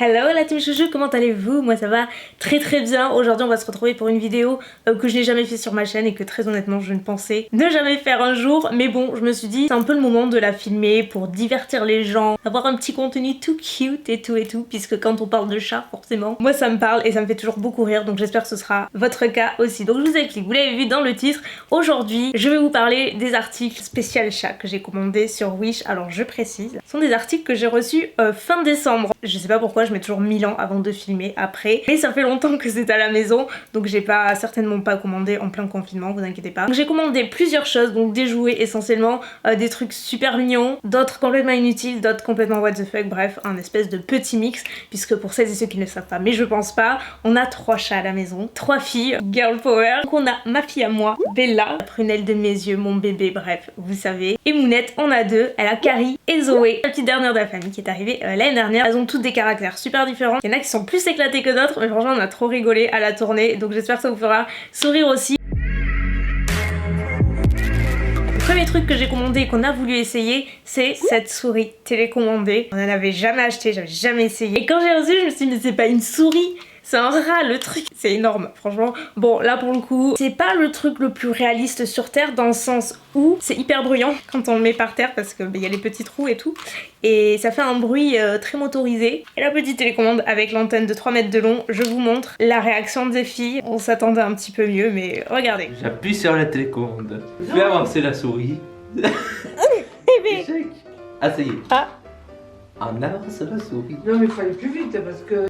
Hello la team chouchou, comment allez-vous? Moi ça va très bien. Aujourd'hui on va se retrouver pour une vidéo que je n'ai jamais fait sur ma chaîne et que très honnêtement je ne pensais ne jamais faire un jour. Mais bon, je me suis dit c'est un peu le moment de la filmer pour divertir les gens, avoir un petit contenu tout cute et tout, puisque quand on parle de chat forcément, moi ça me parle et ça me fait toujours beaucoup rire, donc j'espère que ce sera votre cas aussi. Donc je vous explique, vous l'avez vu dans le titre, aujourd'hui je vais vous parler des articles spécial chat que j'ai commandés sur Wish. Alors je précise, ce sont des articles que j'ai reçus fin décembre. Je sais pas pourquoi je mets toujours 1000 ans avant de filmer après, mais ça fait longtemps que c'est à la maison, donc j'ai certainement pas commandé en plein confinement, vous inquiétez pas. Donc j'ai commandé plusieurs choses, donc des jouets essentiellement, des trucs super mignons, d'autres complètement inutiles, d'autres complètement what the fuck, bref, un espèce de petit mix, puisque pour celles et ceux qui ne le savent pas, mais je pense pas, on a 3 chats à la maison, 3 filles, girl power. Donc on a ma fille à moi, Bella, la prunelle de mes yeux, mon bébé, bref, vous savez. Et Mounette, on a 2, elle a Carrie et Zoé, la petite dernière de la famille qui est arrivée l'année dernière. Elles ont toutes des caractères super différents. Il y en a qui sont plus éclatés que d'autres, mais franchement on a trop rigolé à la tournée, donc j'espère que ça vous fera sourire aussi. Le premier truc que j'ai commandé et qu'on a voulu essayer, c'est cette souris télécommandée. On n'en avait jamais acheté, j'avais jamais essayé. Et quand j'ai reçu, je me suis dit mais c'est pas une souris, c'est un rat, le truc, c'est énorme, franchement. Bon, là pour le coup, c'est pas le truc le plus réaliste sur Terre, dans le sens où c'est hyper bruyant quand on le met par terre, parce que y a les petits trous et tout, et ça fait un bruit très motorisé. Et la petite télécommande avec l'antenne de 3 mètres de long, je vous montre la réaction des filles. On s'attendait un petit peu mieux, mais regardez. J'appuie sur la télécommande. Je vais avancer la souris. Échec. Ah, ça y est. Ah. On avance la souris. Non mais il faut aller plus vite parce que...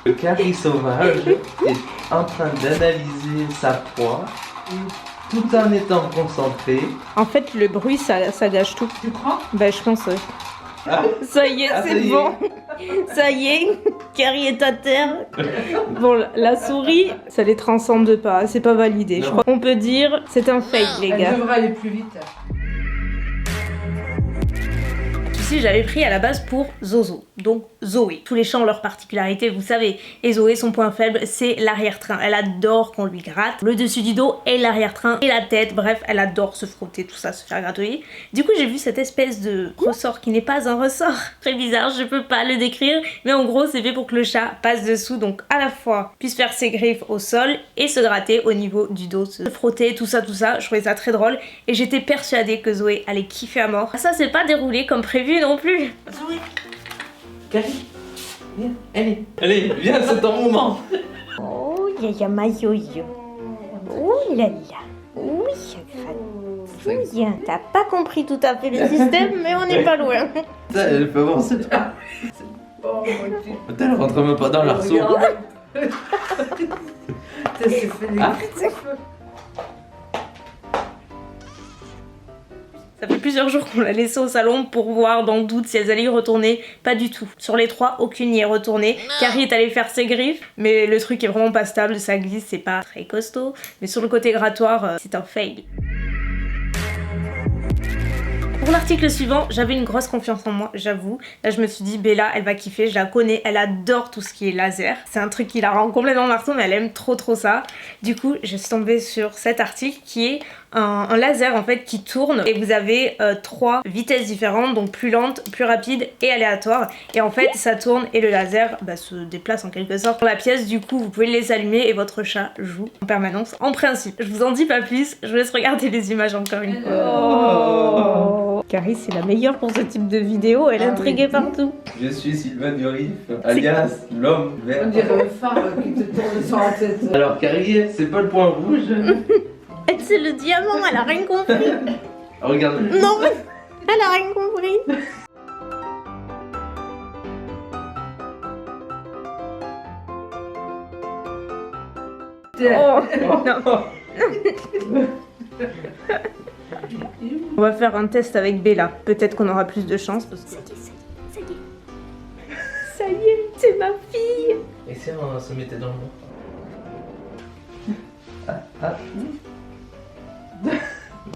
Le Carrie sauvage est en train d'analyser sa proie tout en étant concentré. En fait, le bruit, ça gâche tout. Tu crois? Bah, je pense, ouais. Ah. Ça y est, c'est bon. Ça y est, Carrie est à terre. Bon, la souris, ça les transcende pas, c'est pas validé. Je crois qu'on peut dire c'est un fail, les gars. Elle devrait aller plus vite. Ici, j'avais pris à la base pour Zozo, donc Zoé. Tous les chats ont leur particularité, vous savez. Et Zoé, son point faible, c'est l'arrière-train. Elle adore qu'on lui gratte le dessus du dos et l'arrière-train et la tête. Bref, elle adore se frotter, tout ça, se faire gratouiller. Du coup, j'ai vu cette espèce de ressort qui n'est pas un ressort. Très bizarre, je peux pas le décrire. Mais en gros, c'est fait pour que le chat passe dessous, donc à la fois puisse faire ses griffes au sol et se gratter au niveau du dos, se frotter, tout ça. Je trouvais ça très drôle. Et j'étais persuadée que Zoé allait kiffer à mort. Ça s'est pas déroulé comme prévu non plus. Souris. Carrie. Viens. Allez, viens, c'est ton moment. Oh, yaya ma yo-yo. Oh là là. Oui, gratouille. T'as pas compris tout à fait le système, mais on n'est pas loin. Elle peut avancer pas. Oh mon Dieu. Attends, elle rentre même pas dans l'arceau. Ça s'est fait des Ça fait plusieurs jours qu'on l'a laissée au salon pour voir dans le doute si elles allaient y retourner. Pas du tout. Sur les 3, aucune n'y est retournée. Carrie est allée faire ses griffes, mais le truc est vraiment pas stable, ça glisse, c'est pas très costaud. Mais sur le côté grattoir, c'est un fail. Pour l'article suivant, j'avais une grosse confiance en moi, j'avoue. Là, je me suis dit, Bella, elle va kiffer, je la connais, elle adore tout ce qui est laser. C'est un truc qui la rend complètement marteau, mais elle aime trop ça. Du coup, je suis tombée sur cet article qui est un laser en fait qui tourne et vous avez 3 vitesses différentes, donc plus lente, plus rapide et aléatoire. Et en fait, ça tourne et le laser se déplace en quelque sorte dans la pièce. Du coup, vous pouvez les allumer et votre chat joue en permanence. En principe, je vous en dis pas plus, je vous laisse regarder les images encore une fois. Oh. Carrie, c'est la meilleure pour ce type de vidéo, elle est intriguée partout. Je suis Sylvain Durif, alias l'homme vert. On dirait un phare qui te tourne sur la tête. Alors Carrie, c'est pas le point rouge. C'est le diamant, elle a rien compris. Regarde. Non, elle a rien compris. Oh, non. On va faire un test avec Bella. Peut-être qu'on aura plus de chance parce que... Ça y est, c'est ma fille. Et si on se mettait dans le noir?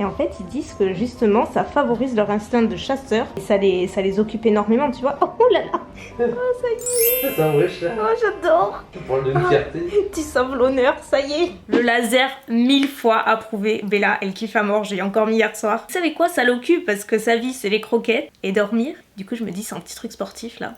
Et en fait, ils disent que justement, ça favorise leur instinct de chasseur. Et ça les occupe énormément, tu vois. Oh là là. Oh, ça y est. C'est un vrai chat. Oh, j'adore. Tu parles de fierté. Tu sauves l'honneur, ça y est. Le laser, 1000 fois approuvé. Bella, elle kiffe à mort. J'ai encore mis hier soir. Vous savez quoi, ça l'occupe parce que sa vie, c'est les croquettes et dormir. Du coup, je me dis, c'est un petit truc sportif là.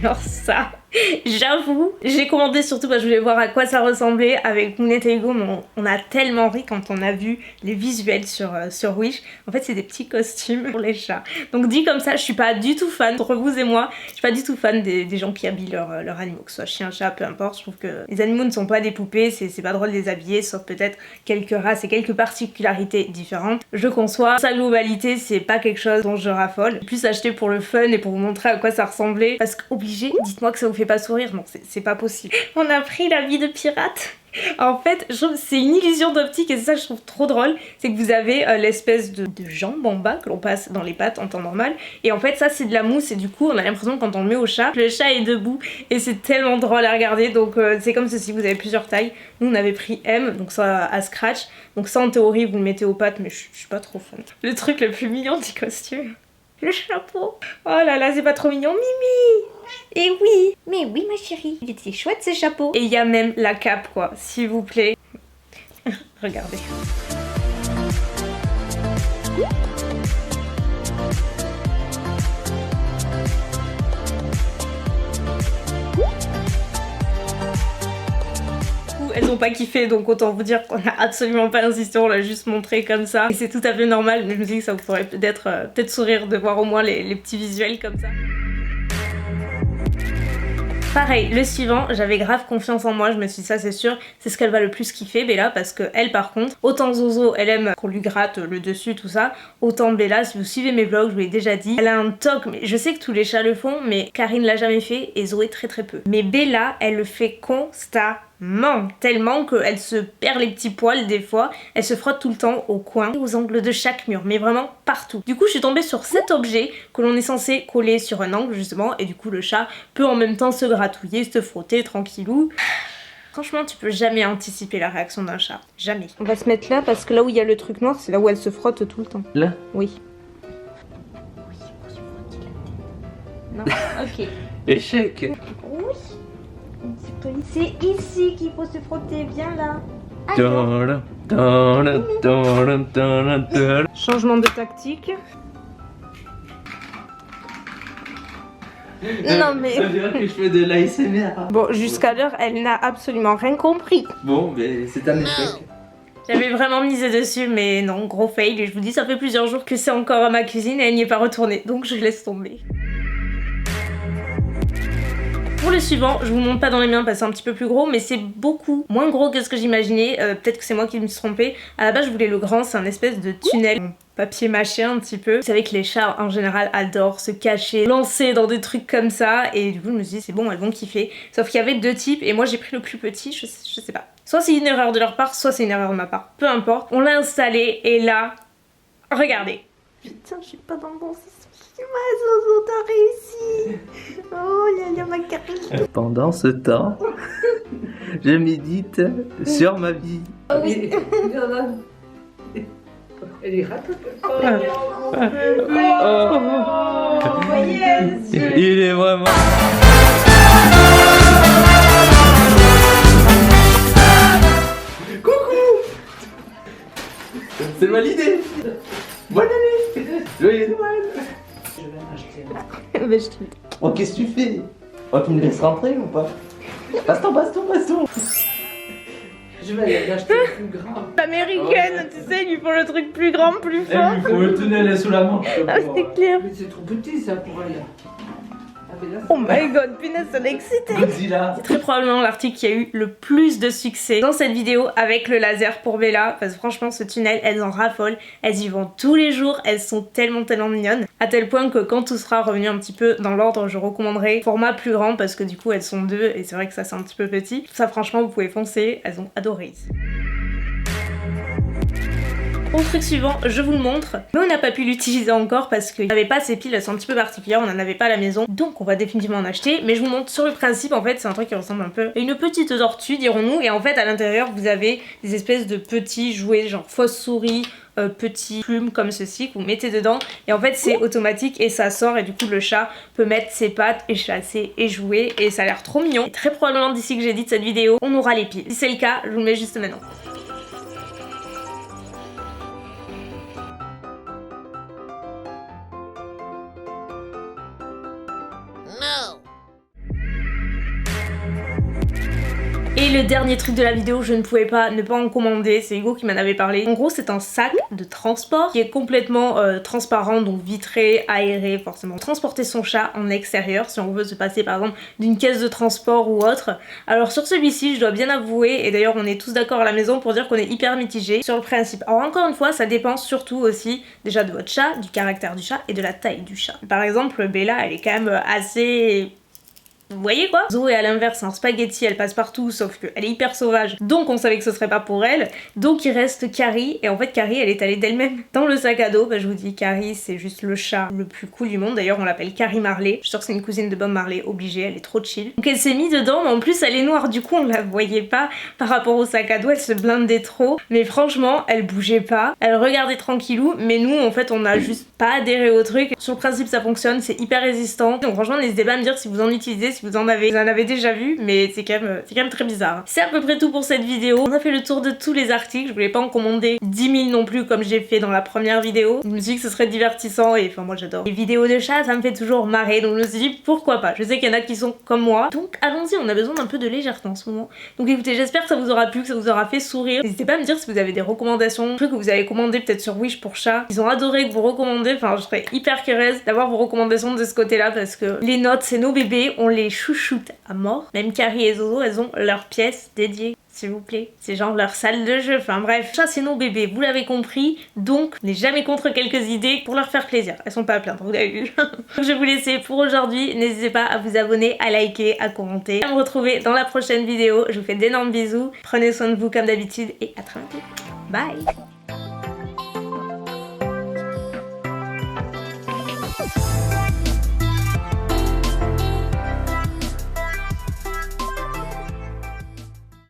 Alors ça, j'avoue, j'ai commandé surtout parce que je voulais voir à quoi ça ressemblait. Avec Mounette et Hugo, mais on a tellement ri quand on a vu les visuels sur Wish. En fait, c'est des petits costumes pour les chats. Donc dit comme ça, je suis pas du tout fan, entre vous et moi, je suis pas du tout fan des gens qui habillent leurs animaux, que ce soit chien, chat, peu importe. Je trouve que les animaux ne sont pas des poupées, c'est pas drôle de les habiller, sauf peut-être quelques races et quelques particularités différentes. Je conçois, sa globalité, c'est pas quelque chose dont je raffole. J'ai plus acheté pour le fun et pour vous montrer à quoi ça ressemblait. Parce qu'obligé, dites-moi que ça vous fait pas sourire, non, c'est pas possible. On a pris la vie de pirate. En fait, je trouve que c'est une illusion d'optique et c'est ça que je trouve trop drôle, c'est que vous avez l'espèce de jambe en bas que l'on passe dans les pattes en temps normal et en fait ça c'est de la mousse et du coup on a l'impression quand on le met au chat, le chat est debout et c'est tellement drôle à regarder. Donc c'est comme ceci, vous avez plusieurs tailles. Nous on avait pris M, donc ça à scratch, donc ça en théorie vous le mettez aux pattes mais je suis pas trop fan. Le truc le plus mignon du costume, le chapeau. Oh là là, c'est pas trop mignon. Mimi! Et oui! Mais oui, ma chérie, il était chouette ce chapeau. Et il y a même la cape, quoi, s'il vous plaît. Regardez. Elles ont pas kiffé, donc autant vous dire qu'on a absolument pas insisté, on l'a juste montré comme ça. Et c'est tout à fait normal, mais je me dis que ça vous ferait peut-être sourire de voir au moins les petits visuels comme ça. Pareil, le suivant, j'avais grave confiance en moi, je me suis dit ça c'est sûr, c'est ce qu'elle va le plus kiffer, Bella, parce que elle par contre, autant Zozo, elle aime qu'on lui gratte le dessus, tout ça, autant Bella, si vous suivez mes vlogs, je vous l'ai déjà dit, elle a un toc, mais je sais que tous les chats le font, mais Karine l'a jamais fait et Zoé très peu. Mais Bella, elle le fait constamment, tellement qu'elle se perd les petits poils des fois, elle se frotte tout le temps au coin, aux angles de chaque mur, mais vraiment partout. Du coup, je suis tombée sur cet objet que l'on est censé coller sur un angle justement, et du coup le chat peut en même temps se gratouiller, se frotter tranquillou. Franchement, tu peux jamais anticiper la réaction d'un chat, jamais. On va se mettre là parce que là où il y a le truc noir, c'est là où elle se frotte tout le temps. Là? Oui. Non, ok. Échec. Oui. C'est ici qu'il faut se frotter, viens là. Changement de tactique. Non mais... Ça veut dire que je fais de l'ASMR. Bon, jusqu'à l'heure, elle n'a absolument rien compris. Bon, mais c'est un échec. J'avais vraiment misé dessus, mais non, gros fail. Et je vous dis, ça fait plusieurs jours que c'est encore à ma cuisine et elle n'y est pas retournée. Donc je laisse tomber. Pour le suivant, je vous montre pas dans les miens parce que c'est un petit peu plus gros, mais c'est beaucoup moins gros que ce que j'imaginais. Peut-être que c'est moi qui me suis trompée. À la base, je voulais le grand, c'est un espèce de tunnel en papier mâché un petit peu. Vous savez que les chats en général adorent se cacher, lancer dans des trucs comme ça. Et du coup, je me suis dit, c'est bon, elles vont kiffer. Sauf qu'il y avait deux types et moi j'ai pris le plus petit, je sais pas. Soit c'est une erreur de leur part, soit c'est une erreur de ma part. Peu importe. On l'a installé et là, regardez. Putain, je suis pas dans le bon sens. Zozo, t'as réussi. Oh, y'a ma Karine. Pendant ce temps, je médite sur ma vie. Oh oui. Elle est ratée. Oh, yes. Il est vraiment... Coucou. C'est validé. Bonne année. Joyeux Noël. Je vais en acheter. Mais je te... Oh, qu'est-ce que tu fais? Oh, tu me laisses rentrer ou pas? Baston. Je vais aller acheter plus grand. Américaine, tu sais, ils lui font le truc plus grand, plus fort. Il faut le tunnel sous la manche. Ah, c'est clair. Mais c'est trop petit ça pour elle. Ah, mais là, Oh my god, punaise, ça l'a excité. Godzilla. C'est très probablement l'article qui a eu le plus de succès dans cette vidéo avec le laser pour Bella, parce que franchement ce tunnel, elles en raffolent, elles y vont tous les jours, elles sont tellement mignonnes, à tel point que quand tout sera revenu un petit peu dans l'ordre, je recommanderai format plus grand parce que du coup elles sont deux et c'est vrai que ça c'est un petit peu petit. Ça franchement vous pouvez foncer, elles ont adoré. Au truc suivant, je vous le montre, mais on n'a pas pu l'utiliser encore parce qu'il n'y avait pas ces piles, elles sont un petit peu particulières, on n'en avait pas à la maison, donc on va définitivement en acheter. Mais je vous montre sur le principe, en fait c'est un truc qui ressemble un peu à une petite tortue dirons-nous, et en fait à l'intérieur vous avez des espèces de petits jouets genre fausse souris, petits plumes comme ceci que vous mettez dedans, et en fait c'est automatique et ça sort, et du coup le chat peut mettre ses pattes et chasser et jouer, et ça a l'air trop mignon. Et très probablement d'ici que j'édite cette vidéo on aura les piles. Si c'est le cas, je vous le mets juste maintenant. Et le dernier truc de la vidéo, je ne pouvais pas ne pas en commander, c'est Hugo qui m'en avait parlé. En gros c'est un sac de transport qui est complètement transparent, donc vitré, aéré forcément. Transporter son chat en extérieur si on veut se passer par exemple d'une caisse de transport ou autre. Alors sur celui-ci je dois bien avouer, et d'ailleurs on est tous d'accord à la maison pour dire qu'on est hyper mitigé sur le principe. Alors encore une fois ça dépend surtout aussi déjà de votre chat, du caractère du chat et de la taille du chat. Par exemple Bella elle est quand même assez... Vous voyez quoi? Zoé à l'inverse c'est un spaghetti, elle passe partout sauf qu'elle est hyper sauvage, donc on savait que ce serait pas pour elle. Donc il reste Carrie, et en fait Carrie elle est allée d'elle-même dans le sac à dos. Bah je vous dis, Carrie c'est juste le chat le plus cool du monde, d'ailleurs on l'appelle Carrie Marley. Je suis sûre que c'est une cousine de Bob Marley, obligée, elle est trop chill. Donc elle s'est mise dedans, mais en plus elle est noire, du coup on la voyait pas par rapport au sac à dos, elle se blindait trop. Mais franchement elle bougeait pas, elle regardait tranquillou, mais nous en fait on a juste pas adhéré au truc. Sur le principe ça fonctionne, c'est hyper résistant, donc franchement n'hésitez pas à me dire si vous en utilisez, si vous en avez déjà vu, mais c'est quand même très bizarre. C'est à peu près tout pour cette vidéo. On a fait le tour de tous les articles, je voulais pas en commander 10 000 non plus comme j'ai fait dans la première vidéo. Je me suis dit que ce serait divertissant, et enfin moi j'adore les vidéos de chats, ça me fait toujours marrer, donc je me suis dit pourquoi pas. Je sais qu'il y en a qui sont comme moi, donc allons-y, on a besoin d'un peu de légèreté en ce moment. Donc écoutez, j'espère que ça vous aura plu, que ça vous aura fait sourire. N'hésitez pas à me dire si vous avez des recommandations, trucs que vous avez commandé peut-être sur Wish pour chat, ils ont adoré que vous recommandez, enfin je serais hyper curieuse d'avoir vos recommandations de ce côté-là, parce que les notes c'est nos bébés, on les chouchoute à mort. Même Carrie et Zozo, elles ont leur pièce dédiée, s'il vous plaît. C'est genre leur salle de jeu, enfin bref. Ça c'est nos bébés, vous l'avez compris, donc n'est jamais contre quelques idées pour leur faire plaisir. Elles sont pas à plaindre, vous l'avez vu. Je vais vous laisser pour aujourd'hui, n'hésitez pas à vous abonner, à liker, à commenter, à me retrouver dans la prochaine vidéo. Je vous fais d'énormes bisous, prenez soin de vous comme d'habitude et à très bientôt. Bye.